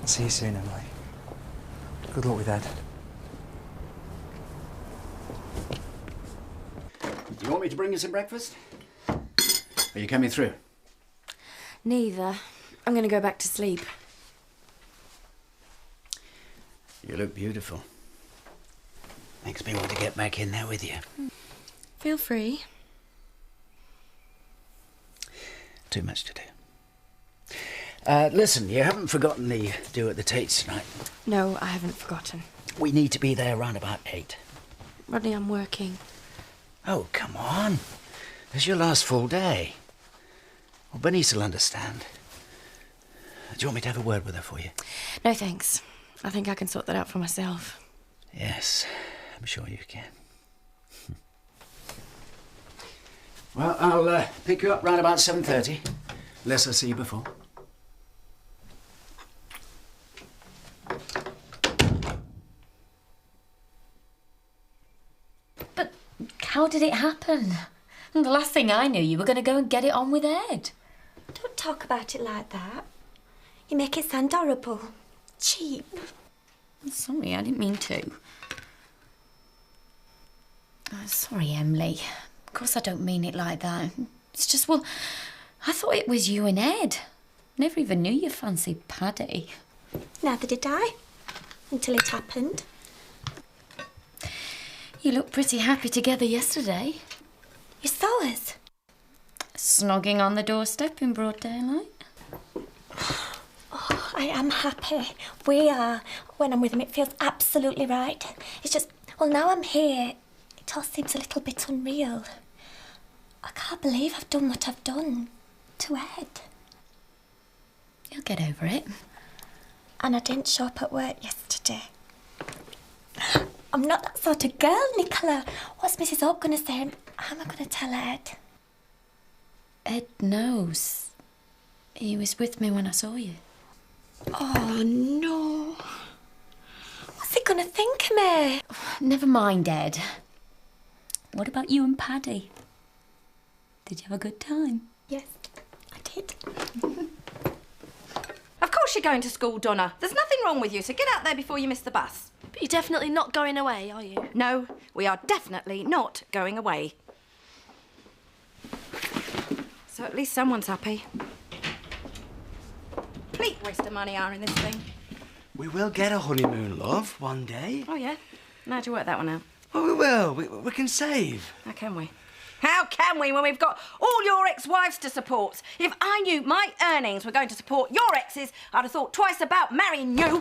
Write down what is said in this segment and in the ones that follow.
I'll see you soon, Emily. Good luck with Ed. Do you want me to bring you some breakfast? Are you coming through? Neither. I'm going to go back to sleep. You look beautiful. Makes me want to get back in there with you. Feel free. Too much to do. Listen, you haven't forgotten the do at the Tates tonight? No, I haven't forgotten. We need to be there around about 8. Rodney, I'm working. Oh, come on. It's your last full day. Well, Bernice will understand. Do you want me to have a word with her for you? No, thanks. I think I can sort that out for myself. Yes, I'm sure you can. Well, I'll pick you up round about 7:30, unless I see you before. But how did it happen? And the last thing I knew, you were going to go and get it on with Ed. Don't talk about it like that. You make it sound horrible. Cheap. I'm sorry, I didn't mean to. Oh, sorry, Emily. Of course I don't mean it like that. It's just, well, I thought it was you and Ed. Never even knew you fancied Paddy. Neither did I. Until it happened. You looked pretty happy together yesterday. You saw us? Snogging on the doorstep in broad daylight. Oh, I am happy. We are. When I'm with him, it feels absolutely right. It's just, well, now I'm here, it all seems a little bit unreal. I can't believe I've done what I've done to Ed. You'll get over it. And I didn't show up at work yesterday. I'm not that sort of girl, Nicola. What's Mrs. Hope going to say? And how am I going to tell Ed? Ed knows. He was with me when I saw you. Oh, no. What's he going to think of me? Never mind, Ed. What about you and Paddy? Did you have a good time? Yes, I did. Of course you're going to school, Donna. There's nothing wrong with you, so get out there before you miss the bus. But you're definitely not going away, are you? No, we are definitely not going away. So at least someone's happy. Complete waste of money are in this thing. We will get a honeymoon, love, one day. Oh, yeah? And how'd you work that one out? Oh, we will. We can save. How can we? How can we when we've got all your ex-wives to support? If I knew my earnings were going to support your exes, I'd have thought twice about marrying you.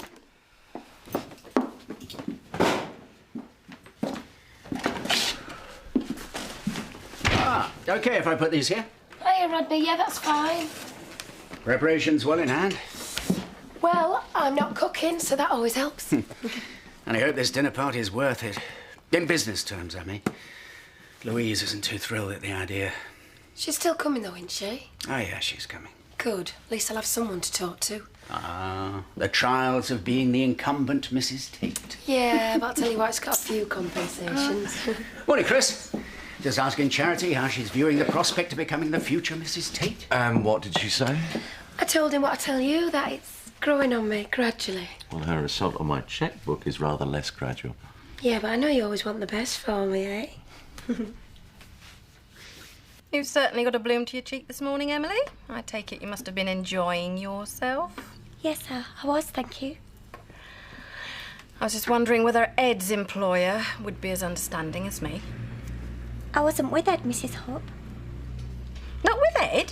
Okay if I put these here? Hiya, Rodney. Yeah, that's fine. Preparations well in hand. Well, I'm not cooking, so that always helps. And I hope this dinner party is worth it. In business terms, I mean. Louise isn't too thrilled at the idea. She's still coming, though, isn't she? Oh, yeah, she's coming. Good. At least I'll have someone to talk to. Ah, the trials of being the incumbent Mrs. Tate. Yeah, but I'll tell you what, it's got a few compensations. Morning, Chris. Just asking Charity how she's viewing the prospect of becoming the future Mrs. Tate. What did she say? I told him what I tell you, that it's growing on me, gradually. Well, her assault on my checkbook is rather less gradual. Yeah, but I know you always want the best for me, eh? You've certainly got a bloom to your cheek this morning, Emily. I take it you must have been enjoying yourself. Yes, sir, I was, thank you. I was just wondering whether Ed's employer would be as understanding as me. I wasn't with Ed, Mrs. Hope. Not with Ed?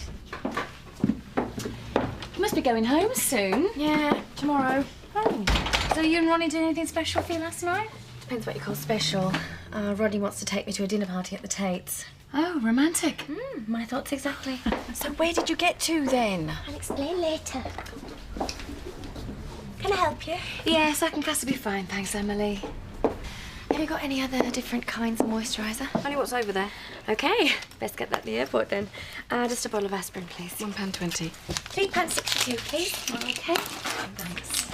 You must be going home soon. Yeah, tomorrow. Oh. So you and Ronnie did anything special for you last night? Depends what you call special. Rodney wants to take me to a dinner party at the Tates. Oh, romantic. My thoughts exactly. So where did you get to then? I'll explain later. Can I help you? Yes, I can possibly be fine, thanks, Emily. Have you got any other different kinds of moisturiser? Only what's over there? OK, best get that at the airport then. Just a bottle of aspirin, please. £1.20. £3.62, please. OK, thanks.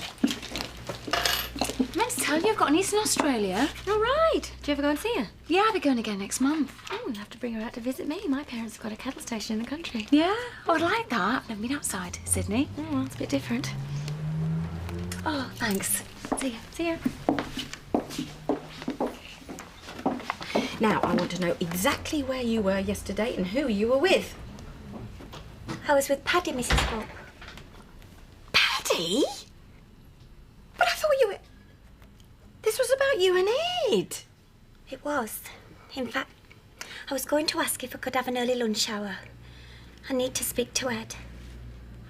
I meant to tell you, I've got a niece in Australia. All right. Do you ever go and see her? Yeah, I'll be going again next month. Oh, you'll have to bring her out to visit me. My parents have got a cattle station in the country. Yeah? Oh, I'd like that. I've never been outside Sydney. Oh, well, it's a bit different. Oh, thanks. See ya. See ya. Now, I want to know exactly where you were yesterday and who you were with. I was with Paddy, Mrs. Hope. Paddy? But I thought you were... This was about you and Ed. It was. In fact, I was going to ask if I could have an early lunch hour. I need to speak to Ed.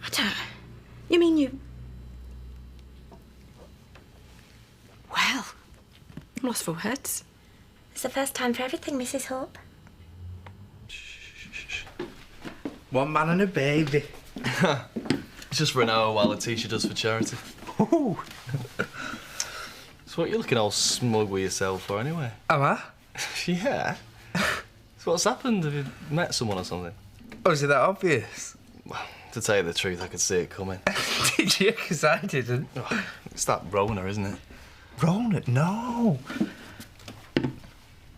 I don't... You mean you... Well, I'm lost for words. It's the first time for everything, Mrs. Hope. One man and a baby. It's just for an hour while the t-shirt does for charity. Ooh. So what are you looking all smug with yourself for anyway? Am I? Yeah. So what's happened? Have you met someone or something? Oh, is it that obvious? Well, to tell you the truth, I could see it coming. Did you? Because I didn't. Oh, it's that Rona, isn't it? Rona? No.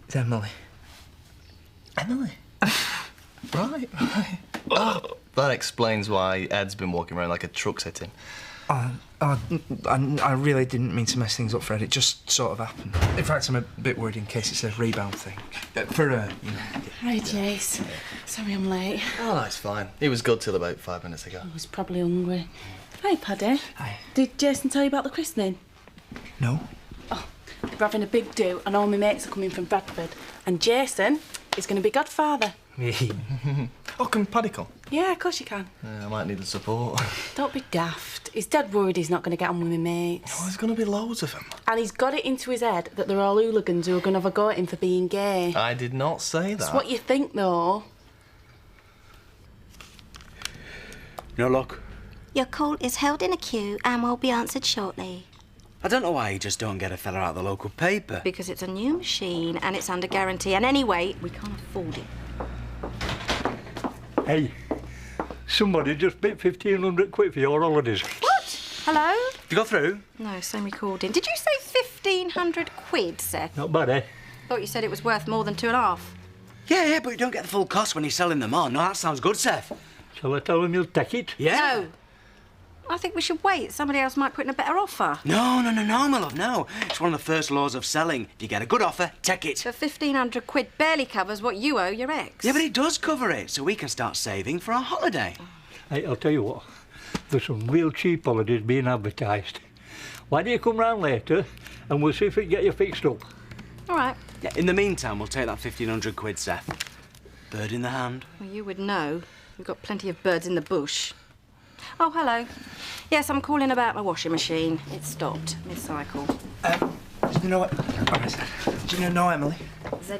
It's Emily. Emily? Right. Oh, that explains why Ed's been walking around like a truck's hit him. I really didn't mean to mess things up, Fred. It just sort of happened. In fact, I'm a bit worried in case it's a rebound thing. For her, you know. Hi, Jace. Sorry I'm late. Oh, no, it's fine. He was good till about 5 minutes ago. I was probably hungry. Hi, Paddy. Hi. Did Jason tell you about the christening? No? Oh, we're having a big do and all my mates are coming from Bradford. And Jason is going to be godfather. Me. Oh, can Paddy come? Yeah, of course you can. Yeah, I might need the support. Don't be daft. He's dead worried he's not going to get on with my mates. Oh, there's going to be loads of them. And he's got it into his head that they're all hooligans who are going to have a go at him for being gay. I did not say that. That's what you think, though. No luck. Your call is held in a queue and will be answered shortly. I don't know why you just don't get a fella out of the local paper. Because it's a new machine and it's under guarantee. And anyway, we can't afford it. Hey, somebody just bit 1,500 quid for your holidays. What? Hello? Did you go through? No, same recording. Did you say 1,500 quid, Seth? Not bad, eh? Thought you said it was worth more than 2.5. Yeah, but you don't get the full cost when you're selling them on. No, that sounds good, Seth. Shall I tell them you'll take it? Yeah. No. I think we should wait. Somebody else might put in a better offer. No, my love, no. It's one of the first laws of selling. If you get a good offer, take it. So 1,500 quid barely covers what you owe your ex. Yeah, but it does cover it, so we can start saving for our holiday. Hey, I'll tell you what. There's some real cheap holidays being advertised. Why don't you come round later and we'll see if we can get you fixed up. All right. Yeah, in the meantime, we'll take that 1,500 quid, Seth. Bird in the hand. Well, you would know. We've got plenty of birds in the bush. Oh, hello. Yes, I'm calling about my washing machine. It stopped mid-cycle. Do you know what? Do you know Emily?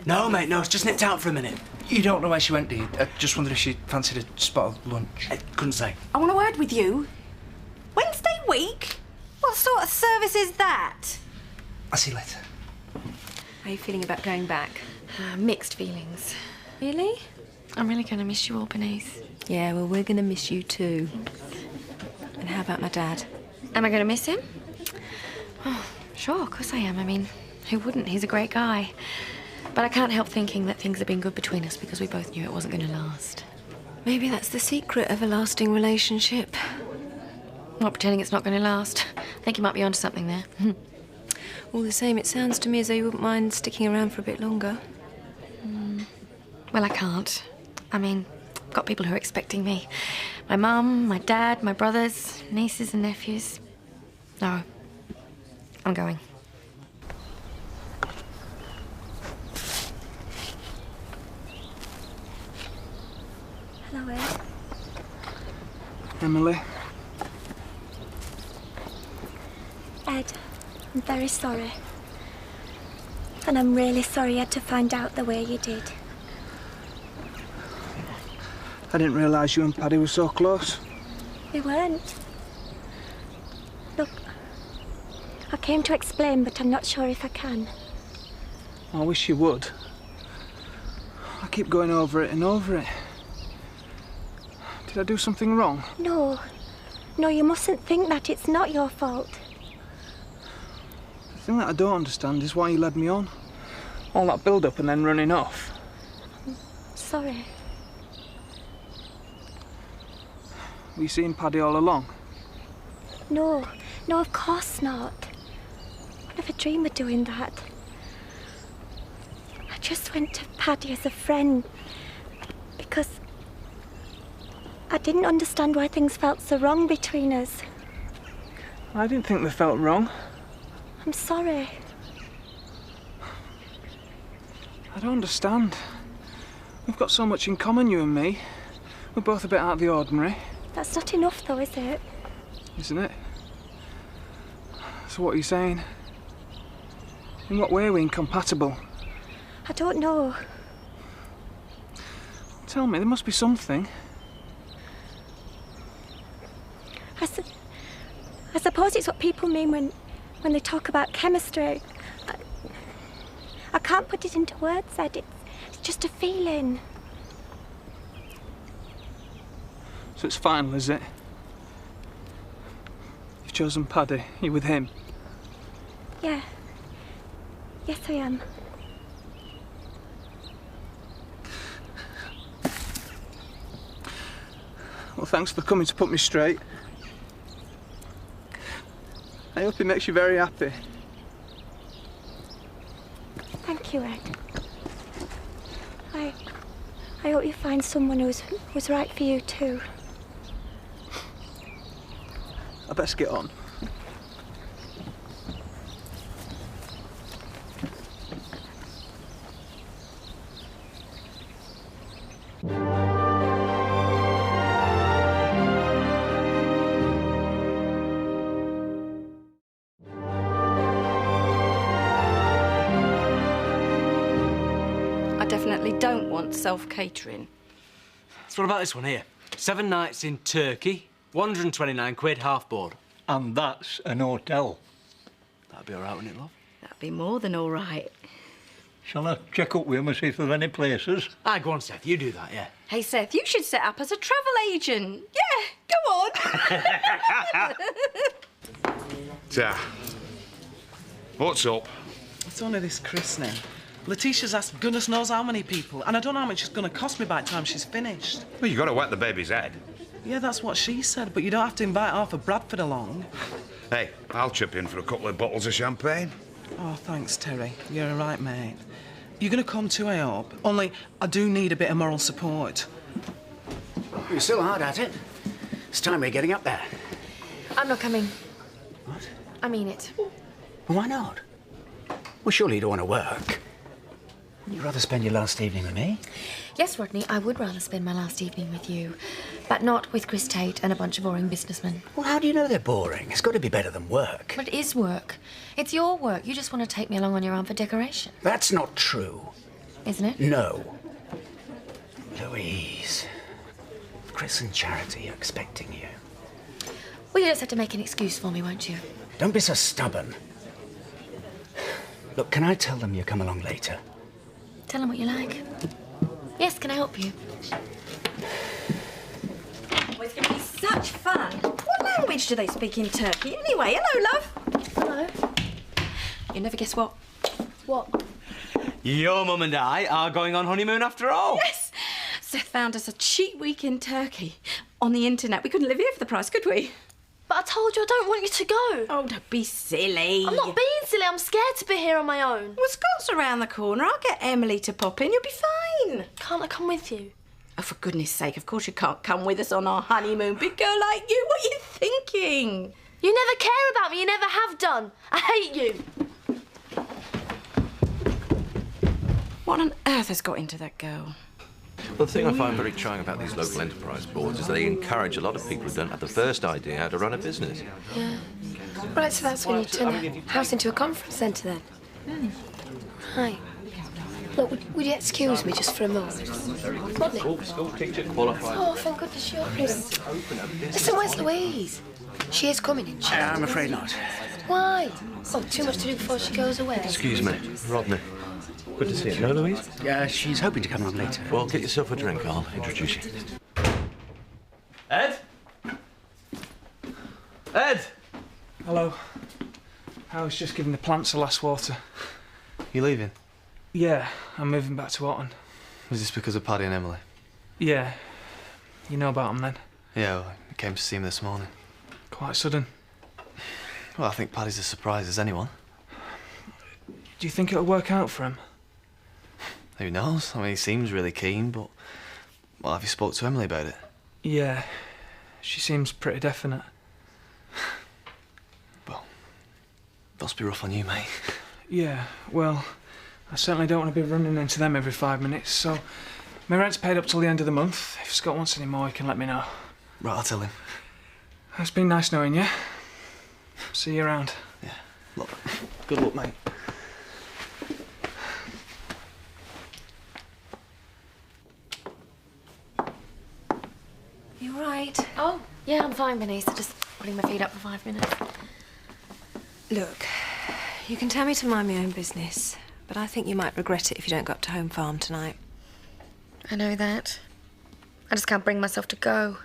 No, mate, no, it's just nipped out for a minute. You don't know where she went, do you? I just wondered if she fancied a spot of lunch. I couldn't say. I want a word with you. Wednesday week? What sort of service is that? I'll see you later. How are you feeling about going back? Mixed feelings. Really? I'm really going to miss you all, Bernice. Yeah, well, we're going to miss you too. And how about my dad? Am I going to miss him? Oh, sure, of course I am. I mean, who wouldn't? He's a great guy. But I can't help thinking that things have been good between us because we both knew it wasn't going to last. Maybe that's the secret of a lasting relationship. Not pretending it's not going to last. I think you might be onto something there. All the same, it sounds to me as though you wouldn't mind sticking around for a bit longer. Well, I can't. I mean, I've got people who are expecting me. My mum, my dad, my brothers, nieces and nephews. No, I'm going. Hello, Ed. Emily? Ed, I'm very sorry. And I'm really sorry you had to find out the way you did. I didn't realise you and Paddy were so close. We weren't. Look, I came to explain, but I'm not sure if I can. I wish you would. I keep going over it and over it. Did I do something wrong? No. No, you mustn't think that. It's not your fault. The thing that I don't understand is why you led me on. All that build-up and then running off. Sorry. Were you seeing Paddy all along? No. No, of course not. I never dreamed of doing that. I just went to Paddy as a friend because I didn't understand why things felt so wrong between us. I didn't think they felt wrong. I'm sorry. I don't understand. We've got so much in common, you and me. We're both a bit out of the ordinary. That's not enough though, is it? Isn't it? So what are you saying? In what way are we incompatible? I don't know. Tell me, there must be something. I suppose it's what people mean when they talk about chemistry. I can't put it into words, Ed. It's just a feeling. So it's final, is it? You've chosen Paddy. You're with him. Yeah. Yes, I am. Well, thanks for coming to put me straight. I hope it makes you very happy. Thank you, Ed. I hope you find someone who's right for you too. I best get on. I definitely don't want self-catering. So what about this one here? 7 nights in Turkey, 129 quid, half board. And that's an hotel. That'd be all right, wouldn't it, love? That'd be more than all right. Shall I check up with him and see if there's any places? Aye, go on, Seth, you do that, yeah. Hey, Seth, you should set up as a travel agent. Yeah, go on. Ta. What's up? It's only this christening. Letitia's asked goodness knows how many people, and I don't know how much it's going to cost me by the time she's finished. Well, you got to wet the baby's head. Yeah, that's what she said, but you don't have to invite Arthur Bradford along. Hey, I'll chip in for a couple of bottles of champagne. Oh, thanks, Terry. You're a right mate. You're going to come too, I hope. Only, I do need a bit of moral support. You're still hard at it. It's time we're getting up there. I'm not coming. What? I mean it. Well, why not? Well, surely you don't want to work. Wouldn't you rather spend your last evening with me? Yes, Rodney, I would rather spend my last evening with you. But not with Chris Tate and a bunch of boring businessmen. Well, how do you know they're boring? It's got to be better than work. But it is work. It's your work. You just want to take me along on your arm for decoration. That's not true. Isn't it? No. Louise. Chris and Charity are expecting you. Well, you just have to make an excuse for me, won't you? Don't be so stubborn. Look, can I tell them you come along later? Tell them what you like. Yes, can I help you? Oh, it's going to be such fun. What language do they speak in Turkey anyway? Hello, love. Hello. You'll never guess what. What? Your mum and I are going on honeymoon after all. Yes. Seth found us a cheap week in Turkey on the internet. We couldn't live here for the price, could we? But I told you I don't want you to go. Oh, don't be silly. I'm not being silly. I'm scared to be here on my own. Well, Scott's around the corner. I'll get Emily to pop in. You'll be fine. Can't I come with you? Oh, for goodness sake, of course you can't come with us on our honeymoon. Big girl like you, what are you thinking? You never care about me. You never have done. I hate you. What on earth has got into that girl? Well, the thing I find very trying about these local enterprise boards is they encourage a lot of people who don't have the first idea how to run a business. Yeah. Right, so that's when you turn a house into a conference centre then? Hi. Look, would you excuse me just for a moment? Rodney? School teacher qualified. Oh, thank goodness you're here. Listen, where's Louise? She is coming, isn't she? I'm afraid not. Why? Oh, too much to do before she goes away. Excuse me, Rodney. Good to see you. Know Louise? Yeah, she's hoping to come along later. Well, get yourself a drink. I'll introduce you. Ed? Ed? Hello. I was just giving the plants the last water. You leaving? Yeah, I'm moving back to Otten. Was this because of Paddy and Emily? Yeah. You know about them then? Yeah, well, I came to see him this morning. Quite sudden. Well, I think Paddy's as surprised as anyone. Do you think it'll work out for him? Who knows? I mean, he seems really keen, but... Well, have you spoke to Emily about it? Yeah, she seems pretty definite. Well, must be rough on you, mate. Yeah, well, I certainly don't want to be running into them every 5 minutes, so my rent's paid up till the end of the month. If Scott wants any more, he can let me know. Right, I'll tell him. It's been nice knowing you. See you around. Yeah, look, good luck, mate. You all right? Oh, yeah, I'm fine, Bernice. Just putting my feet up for 5 minutes. Look, you can tell me to mind my own business, but I think you might regret it if you don't go up to Home Farm tonight. I know that. I just can't bring myself to go.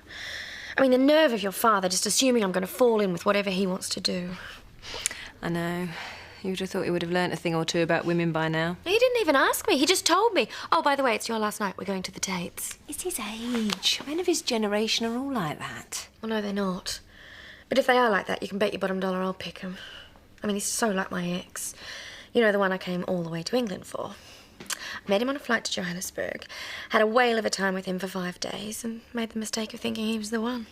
I mean, the nerve of your father just assuming I'm going to fall in with whatever he wants to do. I know. You would have thought he would have learnt a thing or two about women by now. He didn't even ask me. He just told me. Oh, by the way, it's your last night. We're going to the Tates. It's his age. Men of his generation are all like that. Well, no, they're not. But if they are like that, you can bet your bottom dollar I'll pick him. I mean, he's so like my ex. You know, the one I came all the way to England for. I met him on a flight to Johannesburg, had a whale of a time with him for 5 days, and made the mistake of thinking he was the one.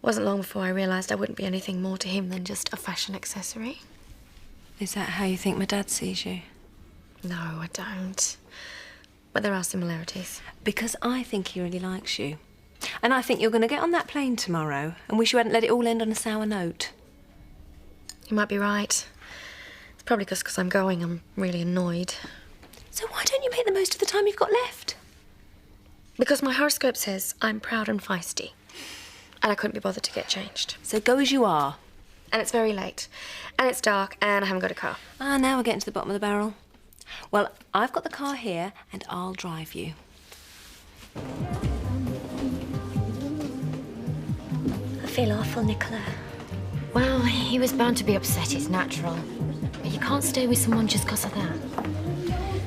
Wasn't long before I realised I wouldn't be anything more to him than just a fashion accessory. Is that how you think my dad sees you? No, I don't. But there are similarities. Because I think he really likes you. And I think you're going to get on that plane tomorrow and wish you hadn't let it all end on a sour note. You might be right. It's probably because I'm going, I'm really annoyed. So why don't you make the most of the time you've got left? Because my horoscope says I'm proud and feisty. And I couldn't be bothered to get changed. So go as you are. And it's very late. And it's dark, and I haven't got a car. Ah, now we're getting to the bottom of the barrel. Well, I've got the car here, and I'll drive you. I feel awful, Nicola. Well, he was bound to be upset. It's natural. But you can't stay with someone just because of that.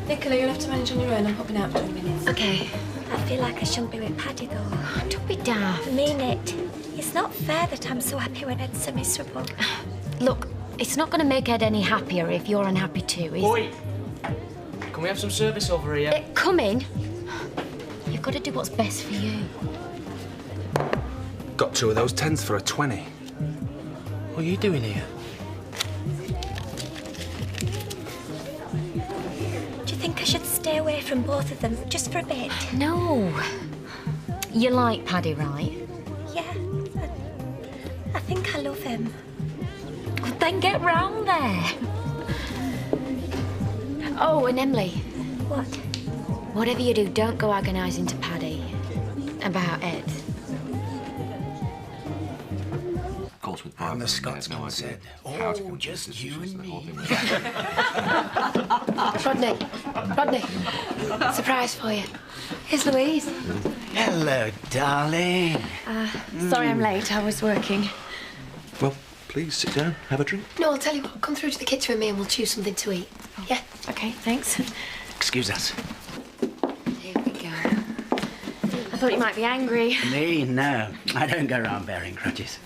Nicola, you'll have to manage on your own. I'm popping out for 20 minutes. OK. I feel like I shouldn't be with Paddy, though. Don't be daft. I mean it. It's not fair that I'm so happy when Ed's so miserable. Look, it's not going to make Ed any happier if you're unhappy too, is Oi! Can we have some service over here? Come in. You've got to do what's best for you. Got 2 of those 10s for a 20. What are you doing here? Do you think I should stay away from both of them just for a bit? No. You like Paddy, right? Yeah. I think I love him. Well, then get round there. Oh, and Emily. What? Whatever you do, don't go agonising to Paddy about Ed. Of course, with And the Scotsman Scotsman said, "Oh, just you and me." Rodney. Surprise for you. Here's Louise. Hello, darling. Sorry I'm late. I was working. Well, please sit down, have a drink. No, I'll tell you what. Come through to the kitchen with me and we'll choose something to eat. Yeah? OK, thanks. Excuse us. Here we go. I thought you might be angry. Me? No. I don't go around bearing grudges.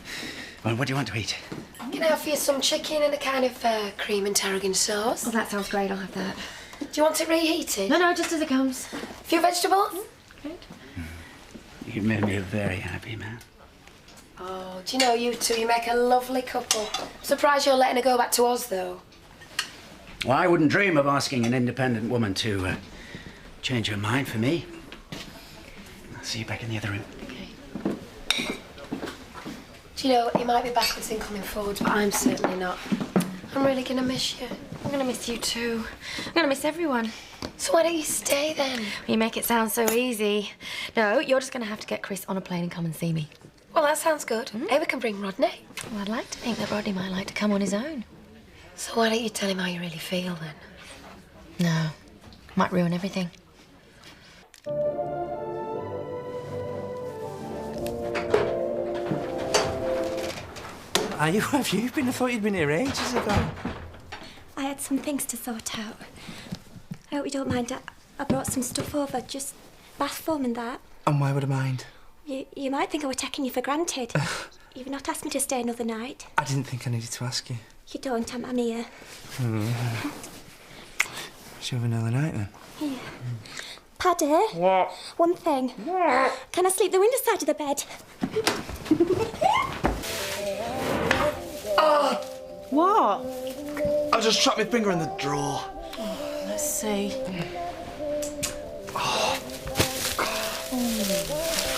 Well, what do you want to eat? Can I offer you some chicken and a kind of cream and tarragon sauce? Oh, that sounds great. I'll have that. Do you want it reheated? No, just as it comes. A few vegetables? Great. You made me a very happy man. Oh, do you know, you two, you make a lovely couple. Surprised you're letting her go back to Oz, though. Well, I wouldn't dream of asking an independent woman to change her mind for me. I'll see you back in the other room. Do you know, you might be backwards in coming forwards, but I'm certainly not. I'm really gonna miss you. I'm gonna miss you too. I'm gonna miss everyone. So why don't you stay then? You make it sound so easy. No, you're just gonna have to get Chris on a plane and come and see me. Well, that sounds good. Hey, we can bring Rodney. Well, I'd like to think that Rodney might like to come on his own. So why don't you tell him how you really feel then? No, might ruin everything. Where have you been? I thought you'd been here ages ago. I had some things to sort out. I hope you don't mind. I brought some stuff over, just bath foam and that. And why would I mind? You might think I were taking you for granted. You've not asked me to stay another night. I didn't think I needed to ask you. You don't, I'm here. Shall we have another night then? Here. Paddy? What? One thing. What? Can I sleep the window side of the bed? What? I just trapped my finger in the drawer. Let's see.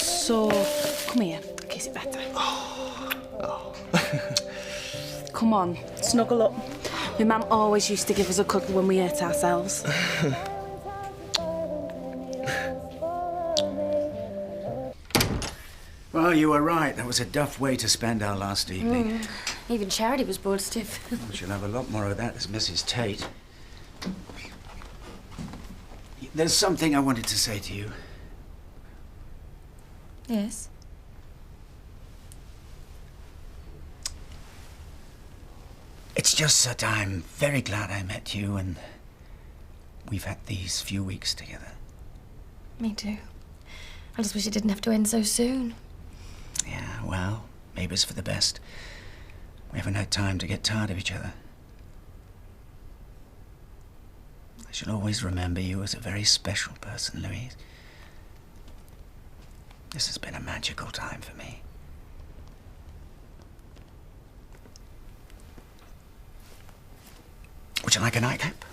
So, come here. Kiss it better. Come on, snuggle up. My mum always used to give us a cuddle when we hurt ourselves. Well, you were right. That was a duff way to spend our last evening. Even Charity was bored stiff. We shall have a lot more of that as Mrs. Tate. There's something I wanted to say to you. Yes? It's just that I'm very glad I met you and we've had these few weeks together. Me too. I just wish it didn't have to end so soon. Yeah, well, maybe it's for the best. We haven't had time to get tired of each other. I shall always remember you as a very special person, Louise. This has been a magical time for me. Would you like a nightcap?